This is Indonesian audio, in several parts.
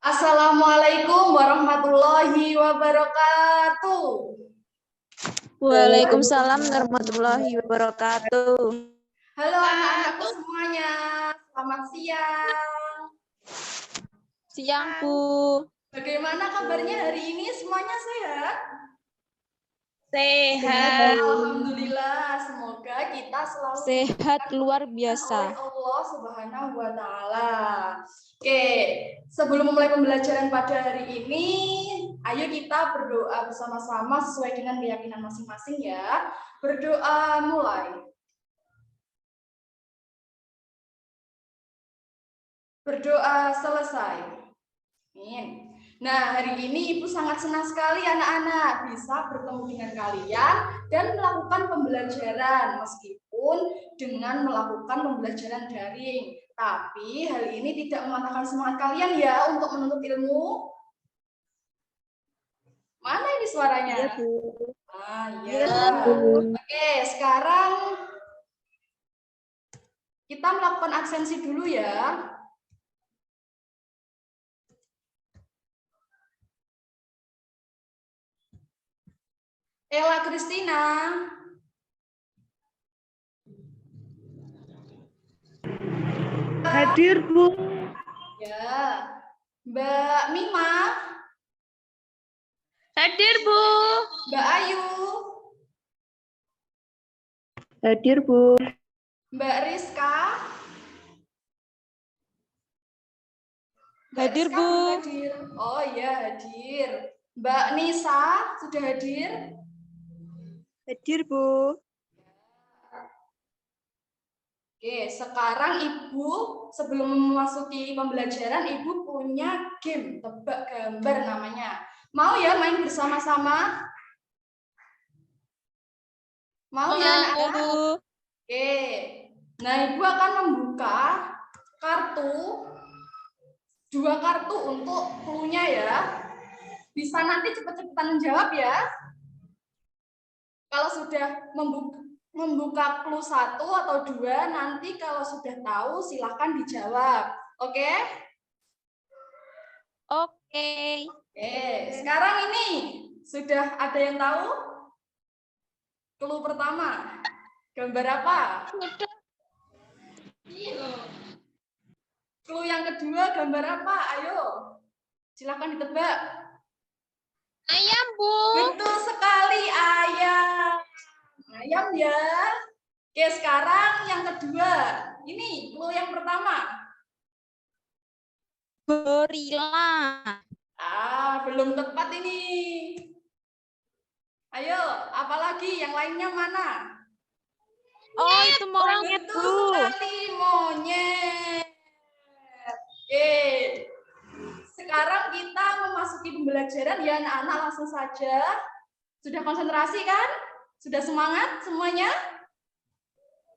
Assalamualaikum warahmatullahi wabarakatuh. Waalaikumsalam warahmatullahi wabarakatuh. Halo anak-anakku semuanya, selamat siang. Siang, Bu. Bagaimana kabarnya hari ini? Semuanya sehat? Sehat. Alhamdulillah, semoga kita selalu Sehat luar oleh biasa. Allah Subhanahu wa Ta'ala. Oke, sebelum memulai pembelajaran pada hari ini, ayo kita berdoa bersama-sama sesuai dengan keyakinan masing-masing ya. Berdoa mulai. Berdoa selesai. Amin. Nah, hari ini Ibu sangat senang sekali anak-anak bisa bertemu dengan kalian dan melakukan pembelajaran meskipun dengan melakukan pembelajaran daring. Tapi hal ini tidak mematahkan semangat kalian ya untuk menuntut ilmu. Mana ini suaranya? Iya, Bu. Iya. Oke, sekarang kita melakukan absensi dulu ya. Ella Kristina. Hadir, Bu. Ya. Mbak Mima. Hadir, Bu. Mbak Ayu. Hadir, Bu. Mbak Rizka. Hadir, Rizka Bu. belum hadir. Oh iya, hadir. Mbak Nisa sudah hadir? Hadir, Bu. Oke, sekarang Ibu sebelum memasuki pembelajaran, Ibu punya game tebak gambar namanya. Mau ya main bersama-sama? Mau ya anak-anak? Bu. Oke, nah Ibu akan membuka dua kartu untuk clue-nya ya. Bisa nanti cepet-cepetan menjawab ya. Kalau sudah membuka clue 1 atau 2, nanti kalau sudah tahu silahkan dijawab. Oke? Oke. Sekarang ini sudah ada yang tahu? Clue pertama. Gambar apa? Clue yang kedua gambar apa? Ayo. Silahkan ditebak. Ayam, Bu. Betul sekali, ayam. Ayam ya. Oke, sekarang yang kedua. Ini clue yang pertama. Gorila. Belum tepat ini. Ayo, apalagi yang lainnya mana? Oh, itu monyet, Betul Bu. sekali, monyet. Oke. Sekarang kita memasuki pembelajaran ya anak-anak, langsung saja. Sudah konsentrasi kan? Sudah semangat semuanya?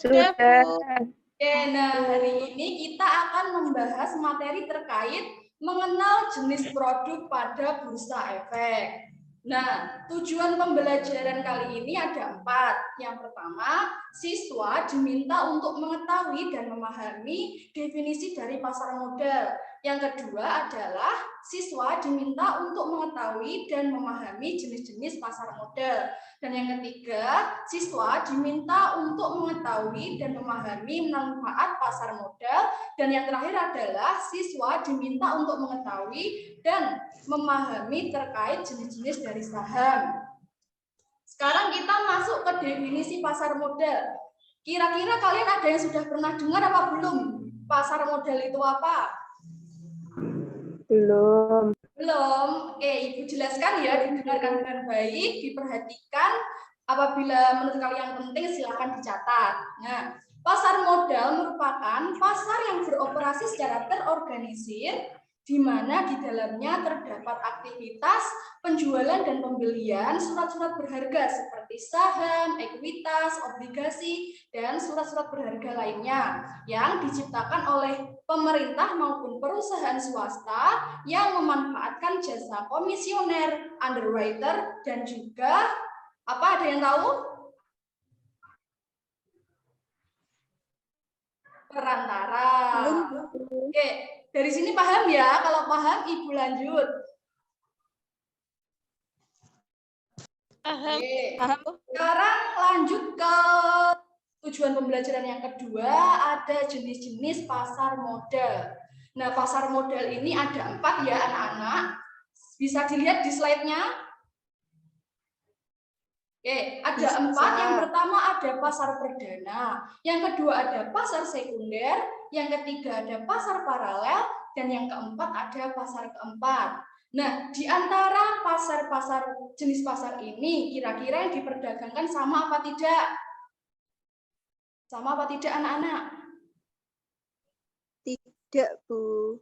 Sudah. Oke, nah hari ini kita akan membahas materi terkait mengenal jenis produk pada bursa efek. Nah, tujuan pembelajaran kali ini ada 4. Yang pertama, siswa diminta untuk mengetahui dan memahami definisi dari pasar modal. Yang kedua adalah siswa diminta untuk mengetahui dan memahami jenis-jenis pasar modal. Dan yang ketiga, siswa diminta untuk mengetahui dan memahami manfaat pasar modal. Dan yang terakhir adalah siswa diminta untuk mengetahui dan memahami terkait jenis-jenis dari saham. Sekarang kita masuk ke definisi pasar modal. Kira-kira kalian ada yang sudah pernah dengar apa belum? Pasar modal itu apa? Belum. Belum. Oke, Ibu jelaskan ya, didengarkan dengan baik, diperhatikan. Apabila menurut kalian penting, silakan dicatat. Nah, pasar modal merupakan pasar yang beroperasi secara terorganisir, di mana di dalamnya terdapat aktivitas penjualan dan pembelian surat-surat berharga seperti saham, ekuitas, obligasi, dan surat-surat berharga lainnya yang diciptakan oleh pemerintah maupun perusahaan swasta yang memanfaatkan jasa komisioner, underwriter, dan juga apa, ada yang tahu? Perantara. Oke, Dari sini paham ya? Kalau paham, Ibu lanjut. Paham. Oke. Paham. Sekarang lanjut ke tujuan pembelajaran yang kedua, ada jenis-jenis pasar modal. Nah, pasar modal ini ada 4 ya anak-anak. Bisa dilihat di slide-nya. Oke, ada 4. Yang pertama ada pasar perdana, yang kedua ada pasar sekunder, yang ketiga ada pasar paralel, dan yang keempat ada pasar keempat. Nah, di antara pasar-pasar jenis pasar ini, kira-kira yang diperdagangkan sama apa tidak? Sama apa tidak anak-anak? Tidak, Bu.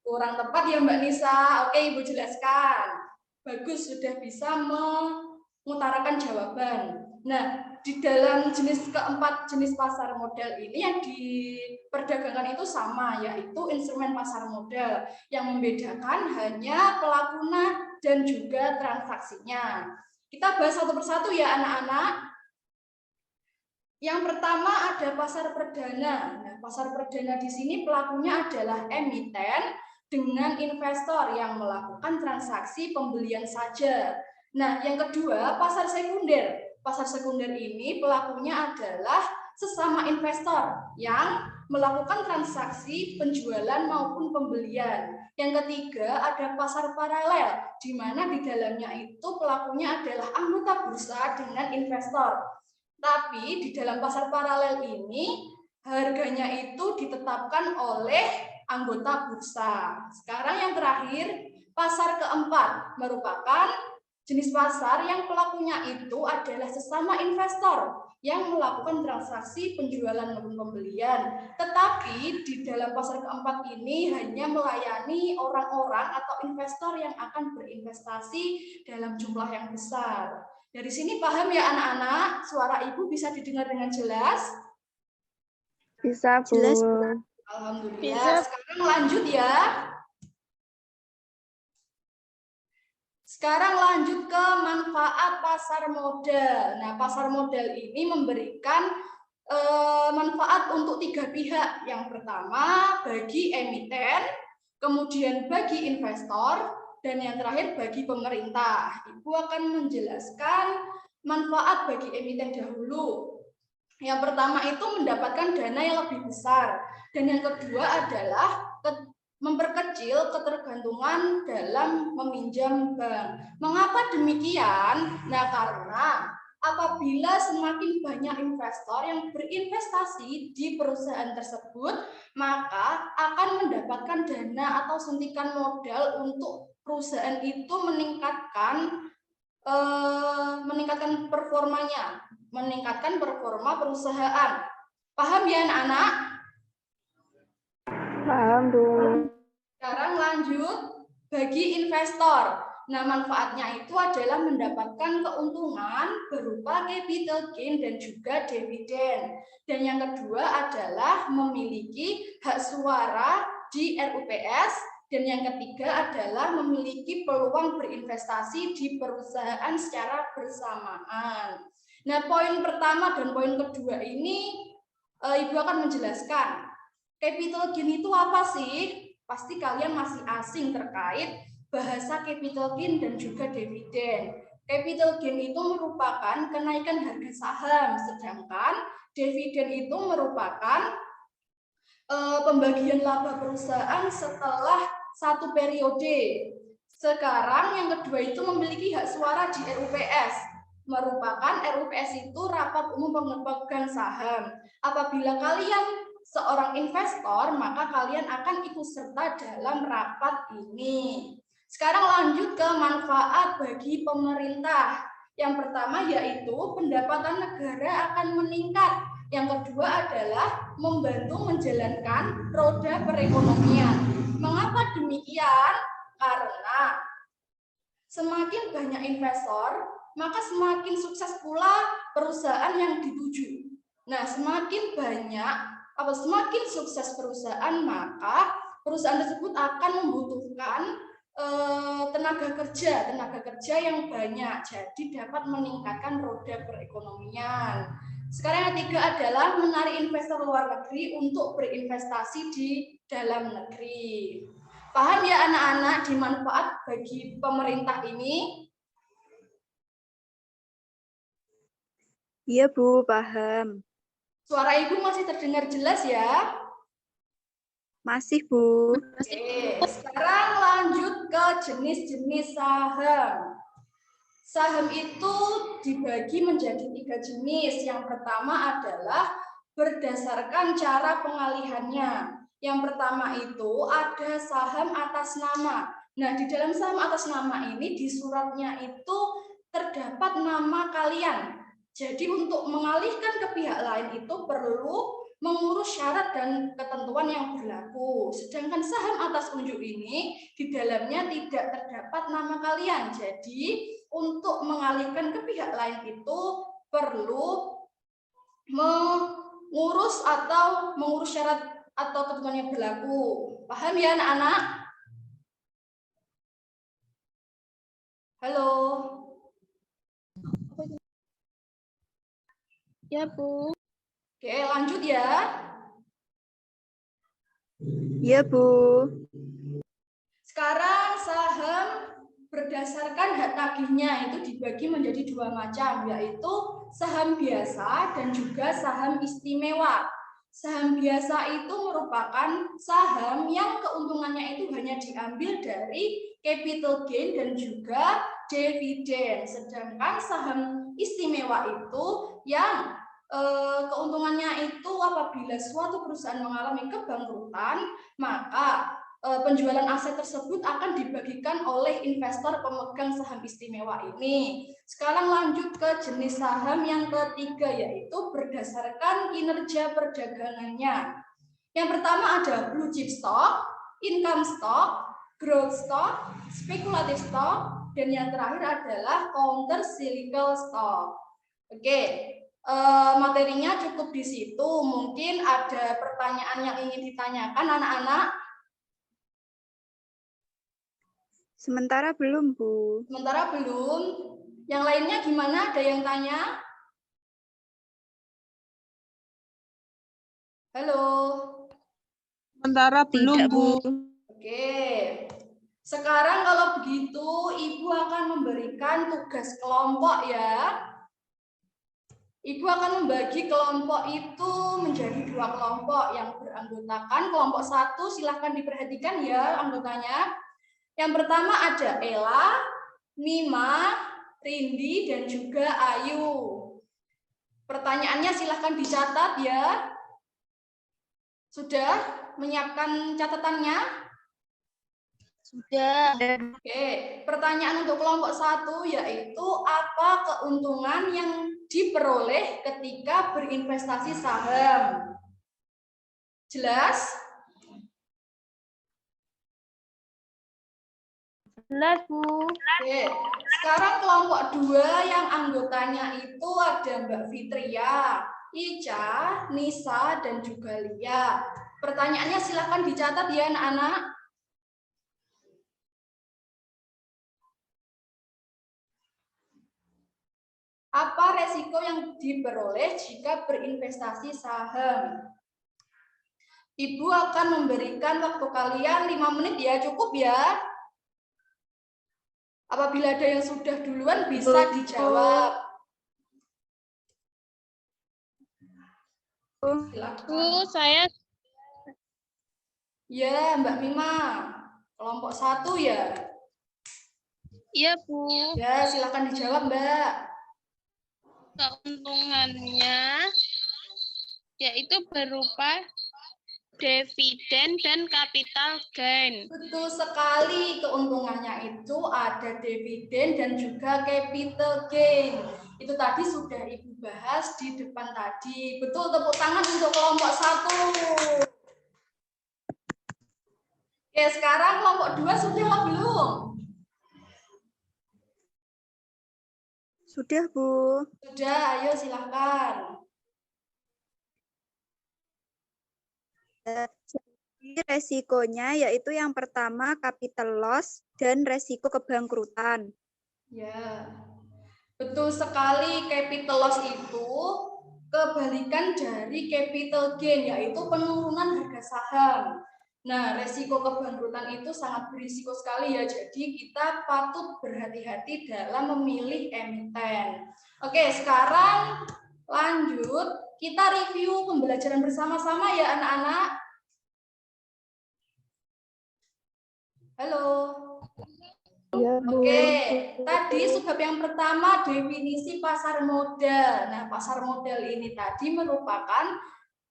Kurang tepat ya Mbak Nisa. Oke, Ibu jelaskan. Bagus, sudah bisa mengutarakan jawaban. Nah, di dalam jenis keempat jenis pasar modal ini yang diperdagangkan itu sama, yaitu instrumen pasar modal. Yang membedakan hanya pelakunya dan juga transaksinya. Kita bahas satu persatu ya anak-anak. Yang pertama ada pasar perdana. Nah, pasar perdana di sini pelakunya adalah emiten dengan investor yang melakukan transaksi pembelian saja. Nah, yang kedua pasar sekunder. Pasar sekunder ini pelakunya adalah sesama investor yang melakukan transaksi penjualan maupun pembelian. Yang ketiga ada pasar paralel, di mana di dalamnya itu pelakunya adalah anggota bursa dengan investor. Tapi di dalam pasar paralel ini harganya itu ditetapkan oleh anggota bursa. Sekarang yang terakhir, pasar keempat merupakan jenis pasar yang pelakunya itu adalah sesama investor yang melakukan transaksi penjualan maupun pembelian. Tetapi di dalam pasar keempat ini hanya melayani orang-orang atau investor yang akan berinvestasi dalam jumlah yang besar. Dari sini paham ya anak-anak? Suara Ibu bisa didengar dengan jelas? Bisa, Bu. Jelas. Alhamdulillah. Bisa. Sekarang lanjut ya. Sekarang lanjut ke manfaat pasar modal. Nah, pasar modal ini memberikan manfaat untuk 3 pihak. Yang pertama bagi emiten, kemudian bagi investor, dan yang terakhir bagi pemerintah. Ibu akan menjelaskan manfaat bagi emiten dahulu. Yang pertama itu mendapatkan dana yang lebih besar. Dan yang kedua adalah memperkecil ketergantungan dalam meminjam bank. Mengapa demikian? Nah, karena apabila semakin banyak investor yang berinvestasi di perusahaan tersebut, maka akan mendapatkan dana atau suntikan modal untuk perusahaan itu meningkatkan performanya, meningkatkan performa perusahaan. Paham ya anak-anak? Paham, Bu. Sekarang lanjut bagi investor. Nah, manfaatnya itu adalah mendapatkan keuntungan berupa capital gain dan juga dividen. Dan yang kedua adalah memiliki hak suara di RUPS. Dan yang ketiga adalah memiliki peluang berinvestasi di perusahaan secara bersamaan. Nah, poin pertama dan poin kedua ini Ibu akan menjelaskan. Capital gain itu apa sih? Pasti kalian masih asing terkait bahasa capital gain dan juga dividen. Capital gain itu merupakan kenaikan harga saham, sedangkan dividen itu merupakan pembagian laba perusahaan setelah satu periode. Sekarang yang kedua itu memiliki hak suara di RUPS. Merupakan RUPS itu rapat umum pemegang saham. Apabila kalian seorang investor, maka kalian akan ikut serta dalam rapat ini. Sekarang lanjut ke manfaat bagi pemerintah. Yang pertama yaitu pendapatan negara akan meningkat. Yang kedua adalah membantu menjalankan roda perekonomian. Mengapa demikian? Karena semakin banyak investor, maka semakin sukses pula perusahaan yang dituju. Nah, semakin sukses perusahaan, maka perusahaan tersebut akan membutuhkan tenaga kerja yang banyak, jadi dapat meningkatkan roda perekonomian. Sekarang yang ketiga adalah menarik investor luar negeri untuk berinvestasi di dalam negeri. Paham ya anak-anak dimanfaat bagi pemerintah ini? Iya, Bu, paham. Suara Ibu masih terdengar jelas ya? Masih, Bu. Oke, sekarang lanjut ke jenis-jenis saham. Saham itu dibagi menjadi 3 jenis. Yang pertama adalah berdasarkan cara pengalihannya. Yang pertama itu ada saham atas nama. Nah, di dalam saham atas nama ini di suratnya itu terdapat nama kalian. Jadi untuk mengalihkan ke pihak lain itu perlu mengurus syarat dan ketentuan yang berlaku. Sedangkan saham atas unjuk ini di dalamnya tidak terdapat nama kalian. Jadi untuk mengalihkan ke pihak lain itu perlu mengurus syarat atau ketentuan yang berlaku. Paham ya anak-anak? Halo. Ya, Bu. Oke, lanjut ya. Iya, Bu. Sekarang saham berdasarkan hak tagihnya itu dibagi menjadi 2 macam, yaitu saham biasa dan juga saham istimewa. Saham biasa itu merupakan saham yang keuntungannya itu hanya diambil dari capital gain dan juga dividen. Sedangkan saham istimewa itu yang keuntungannya itu apabila suatu perusahaan mengalami kebangkrutan, maka penjualan aset tersebut akan dibagikan oleh investor pemegang saham istimewa ini. Sekarang lanjut ke jenis saham yang ketiga, yaitu berdasarkan kinerja perdagangannya. Yang pertama ada blue chip stock, income stock, growth stock, speculative stock, dan yang terakhir adalah counter cyclical stock. Oke, materinya cukup di situ. Mungkin ada pertanyaan yang ingin ditanyakan anak-anak? Sementara belum, Bu. Sementara belum. Yang lainnya gimana? Ada yang tanya? Halo. Sementara belum, Bu. Oke. Sekarang kalau begitu, Ibu akan memberikan tugas kelompok ya. Ibu akan membagi kelompok itu menjadi 2 kelompok yang beranggotakan kelompok 1. Silahkan diperhatikan ya anggotanya. Yang pertama ada Ella, Nima, Rindi, dan juga Ayu. Pertanyaannya silahkan dicatat ya. Sudah menyiapkan catatannya? Sudah. Oke, pertanyaan untuk kelompok 1 yaitu apa keuntungan yang diperoleh ketika berinvestasi saham? Jelas? Jelas, Bu. Oke, sekarang kelompok 2 yang anggotanya itu ada Mbak Fitria, Ica, Nisa, dan juga Lia. Pertanyaannya silahkan dicatat ya anak-anak. Apa resiko yang diperoleh jika berinvestasi saham? Ibu akan memberikan waktu kalian 5 menit ya, cukup ya. Apabila ada yang sudah duluan bisa dijawab. Silakan. Bu, saya. Ya, Mbak Mima. Kelompok 1 ya. Iya, Bu. Ya, silakan dijawab, Mbak. Keuntungannya yaitu berupa dividen dan capital gain. Betul sekali, keuntungannya itu ada dividen dan juga capital gain. Itu tadi sudah Ibu bahas di depan tadi. Betul, tepuk tangan untuk kelompok 1. Oke, sekarang kelompok 2 sudah apa belum? Sudah, Bu. Sudah, ayo silahkan. Jadi resikonya yaitu yang pertama capital loss dan resiko kebangkrutan. Ya, betul sekali, capital loss itu kebalikan dari capital gain, yaitu penurunan harga saham. Nah, resiko kebangkrutan itu sangat berisiko sekali ya. Jadi kita patut berhati-hati dalam memilih emiten. Oke, sekarang lanjut. Kita review pembelajaran bersama-sama ya anak-anak. Halo. Oke, tadi sebab yang pertama definisi pasar modal. Nah, pasar modal ini tadi merupakan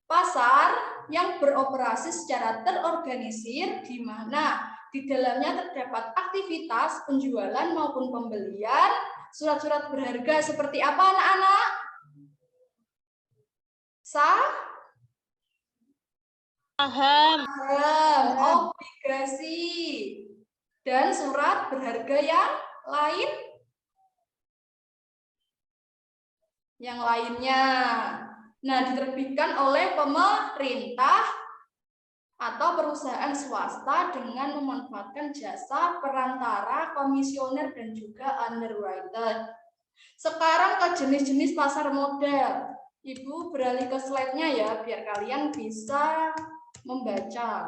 pasar yang beroperasi secara terorganisir di mana di dalamnya terdapat aktivitas penjualan maupun pembelian surat-surat berharga seperti apa anak-anak? Saham, Obligasi, dan surat berharga yang lain? Yang lainnya. Nah, diterbitkan oleh pemerintah atau perusahaan swasta dengan memanfaatkan jasa perantara, komisioner, dan juga underwriter. Sekarang ke jenis-jenis pasar modal. Ibu beralih ke slide-nya ya, biar kalian bisa membaca.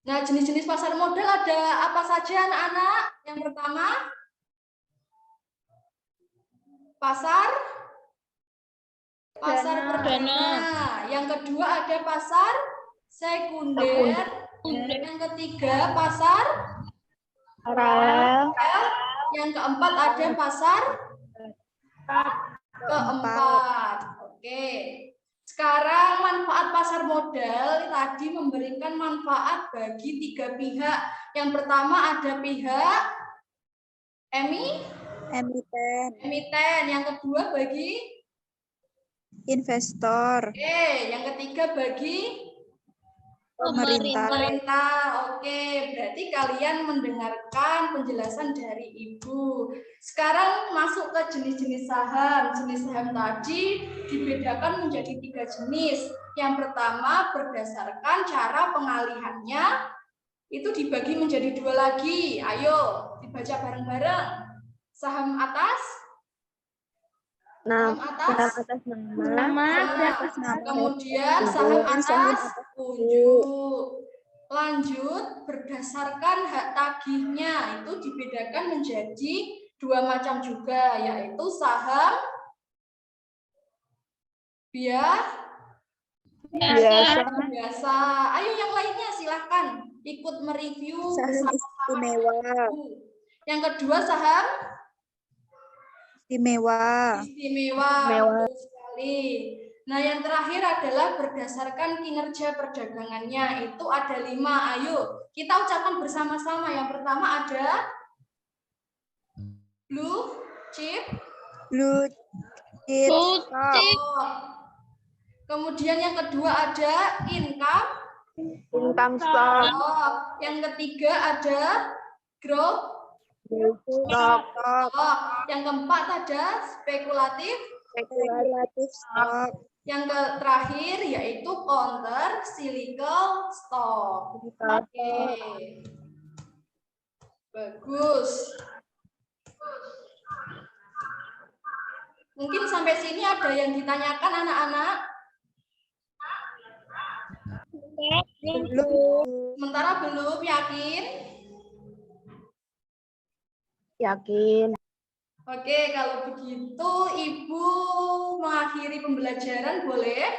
Nah, jenis-jenis pasar modal ada apa saja anak-anak? Yang pertama, pasar perdana. Yang kedua ada pasar sekunder. Yang ketiga pasar paralel. Yang keempat ada pasar keempat. Oke. Sekarang manfaat pasar modal tadi memberikan manfaat bagi tiga pihak. Yang pertama ada pihak emiten. Yang kedua bagi investor. Oke, yang ketiga bagi pemerintah. Oke, berarti kalian mendengarkan penjelasan dari Ibu. Sekarang masuk ke jenis-jenis saham. Jenis saham tadi dibedakan menjadi 3 jenis. Yang pertama berdasarkan cara pengalihannya itu dibagi menjadi 2 lagi. Ayo dibaca bareng-bareng. Saham atas. Saham atas kemudian saham atas unjuk. Lanjut, berdasarkan hak tagihnya itu dibedakan menjadi 2 macam juga, yaitu saham biasa. Ayo yang lainnya silahkan ikut mereview Saham istimewa. Yang kedua saham Istimewa. Betul sekali. Nah, yang terakhir adalah berdasarkan kinerja perdagangannya. Itu ada 5. Ayo, kita ucapkan bersama-sama. Yang pertama ada blue chip stock. Kemudian yang kedua ada income stock. Yang ketiga ada growth stock. Yang keempat ada spekulatif stock. Yang terakhir yaitu counter cyclical stock. Oke. Bagus. Mungkin sampai sini ada yang ditanyakan anak-anak? Sementara belum, yakin? Yakin. Oke, kalau begitu Ibu mengakhiri pembelajaran boleh?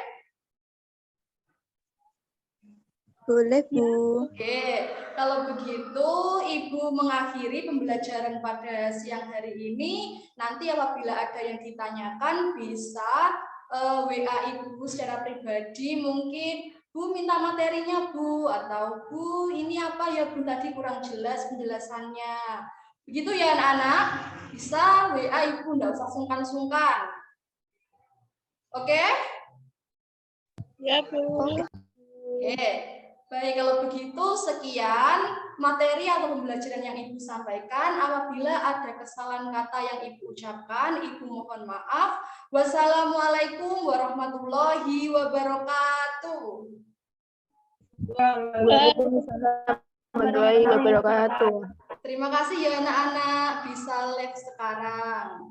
Boleh, Bu. Oke, kalau begitu Ibu mengakhiri pembelajaran pada siang hari ini. Nanti apabila ada yang ditanyakan bisa WA Ibu secara pribadi, mungkin Bu minta materinya Bu, atau Bu ini apa ya Bu tadi kurang jelas penjelasannya. Begitu ya anak-anak, bisa WA Ibu, enggak usah sungkan-sungkan. Oke? Ya, Bu. Oke. Baik, kalau begitu sekian materi atau pembelajaran yang Ibu sampaikan. Apabila ada kesalahan kata yang Ibu ucapkan, Ibu mohon maaf. Wassalamualaikum warahmatullahi wabarakatuh. Waalaikumsalam warahmatullahi wabarakatuh. Terima kasih ya anak-anak, bisa live sekarang.